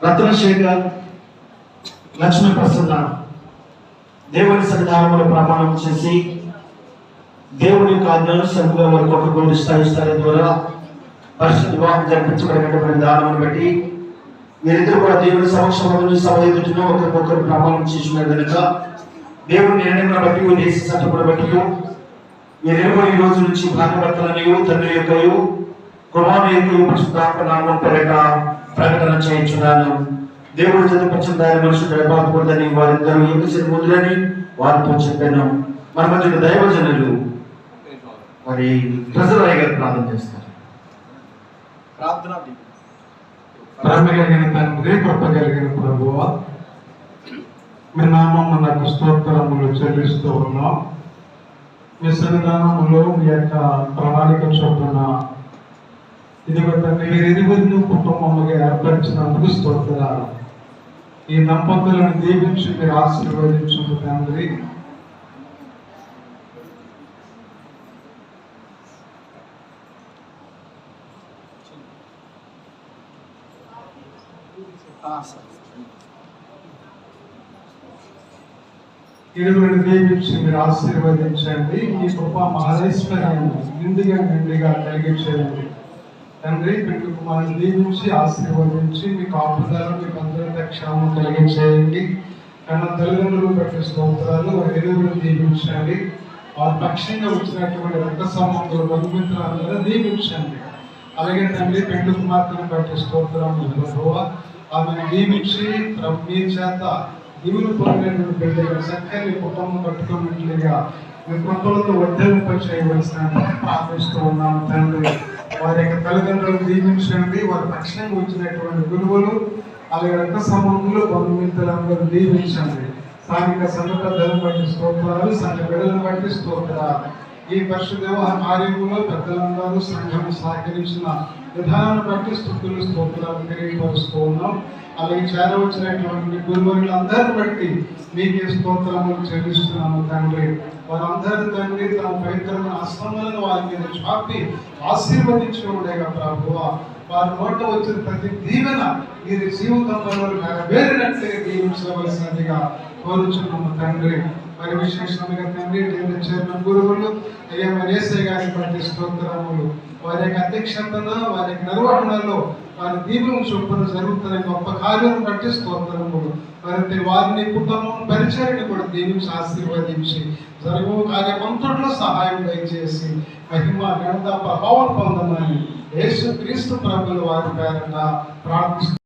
రత్నశేఖర్, లక్ష్మీ ప్రసన్న దేవుని సన్నిధానంలో ప్రమాణం చేసి దేవుని యొక్క ఆజ్ఞానుసారంగా వారి ఒక్కొక్కరు ఇష్టాయిష్టాల ద్వారా పరిశుద్ధ వివాహం జరిపించబడినటువంటి దానం బట్టి వీరిద్దరు కూడా దేవుని సమక్షంలో సభ ఎదుటిలో ఒకరికొకరు ప్రమాణం చేస్తున్నారు కనుక దేవుని నిర్ణయం బట్టి దేశ చట్టమును బట్టి వీరెవరు ఈ రోజు నుంచి భార్యాభర్తలనియు తండ్రి యొక్కయు కుమారుని యొక్క పరిశుద్ధాత్మ నామం పేరిట ప్రకటన చేయించున్నాను. దేవుడు చదువుపరిచిన దాని మనుషులు ఎడబాకూడదని వారిద్దరూ ఏమిసిన ముందులని వారితో చెప్పాను. మన మధ్య దైవజనులు మరి ప్రజలయ్య గారు ప్రార్థన చేస్తారు. ప్రేమ కలిగిన తండ్రి, కృప కలిగిన ప్రభువా, మీ నామము నాకు స్తోత్రములు చెల్లిస్తూ ఉన్నాం. మీ సన్నిధానములో మీ యొక్క ప్రణాళిక చొప్పున ఇదిగో తండ్రి మీరు ఇరువురిని కుటుంబముగా ఏర్పరిచినందుకు స్తోత్రాలు. ఈ దంపతులను దీవించి మీరు ఆశీర్వదించు తండ్రి. ఇరువురిని దీవించి మీరు ఆశీర్వదించండి. ఈ కృప మహేశ్వర్యాన్ని నిండుగా కలిగించేయండి తండ్రి. పెళ్లి కుమారుని దీవించి ఆశీర్వదించి మీ కాపుదల, మీ భద్రత, క్షేమం కలిగించేయండి. కన్నా తల్లిదండ్రులు బట్టి స్తోత్రాలు. వారి ఇరువురిని దీవించండి. వారి పక్షంగా వచ్చినటువంటి రక్త సంబంధులు, బంధుమిత్రులందరూ దీవించండి. అలాగే తండ్రి పెళ్లి కుమార్తెను బట్టి స్తోత్రాలు ప్రభువా, ఆమెను దీవించి మీ చేత దీవులు పొందినటువంటి బిడ్డగా చక్కని కుటుంబం కట్టుకున్నట్లుగా మీ కృపలతో వర్ధలింప చేయవలసిన ప్రార్థిస్తూ ఉన్నాము తండ్రి. వారి యొక్క తల్లిదండ్రులను దీవించండి. వారి పక్షంగా వచ్చినటువంటి గురువులు, అలాగే రక్త సంబంధులు, బంధుమిత్రులందరూ దీవించండి. స్థానిక సంఘ పెద్దలను బట్టి స్తోత్రాలు, సంఘ బిడ్డలను బట్టి స్తోత్రాలు. ఈ పరిశుద్ధ కార్యములో పెద్దలందరూ సంఘం సహకరించిన విధానాన్ని బట్టి స్తుతులు, స్తోత్రాలు తెలియపరుస్తూ ఉన్నాం. అలాగే చేరవచ్చినటువంటి గురువులందరిని బట్టి మీకే స్తోత్రములు చెల్లిస్తున్నాము తండ్రి. వారందరూ తండ్రి తమ పవిత్రమైన హస్తములను వారి మీద చాపి ఆశీర్వదించి ఉండేగా ప్రభువా, వారి నోట వచ్చిన ప్రతి దీవెన వీరి జీవితంలో నెరవేరినట్లుగా దీవించవలసినదిగా కోరుచున్నాము తండ్రి. మరి విశేషంగా తండ్రి చైర్మన్ గురువులు ఏసై గారిని బట్టి స్తోత్రములు. వారి యొక్క అధ్యక్షతన, వారి యొక్క నిర్వహణలో వారి దీవులను చొప్పున జరుగుతున్న గొప్ప కార్యాలను బట్టి స్తోత్రములు. మరి వారిని కుటుంబం పరిచయని కూడా దీవించి ఆశీర్వదించి జరుగు కార్యమంతట్లో సహాయం దయచేసి మహిమ ఘనత ప్రభావం పొందమని యేసు క్రీస్తు ప్రభువుల వారి పేరట ప్రార్థిస్తున్నాము.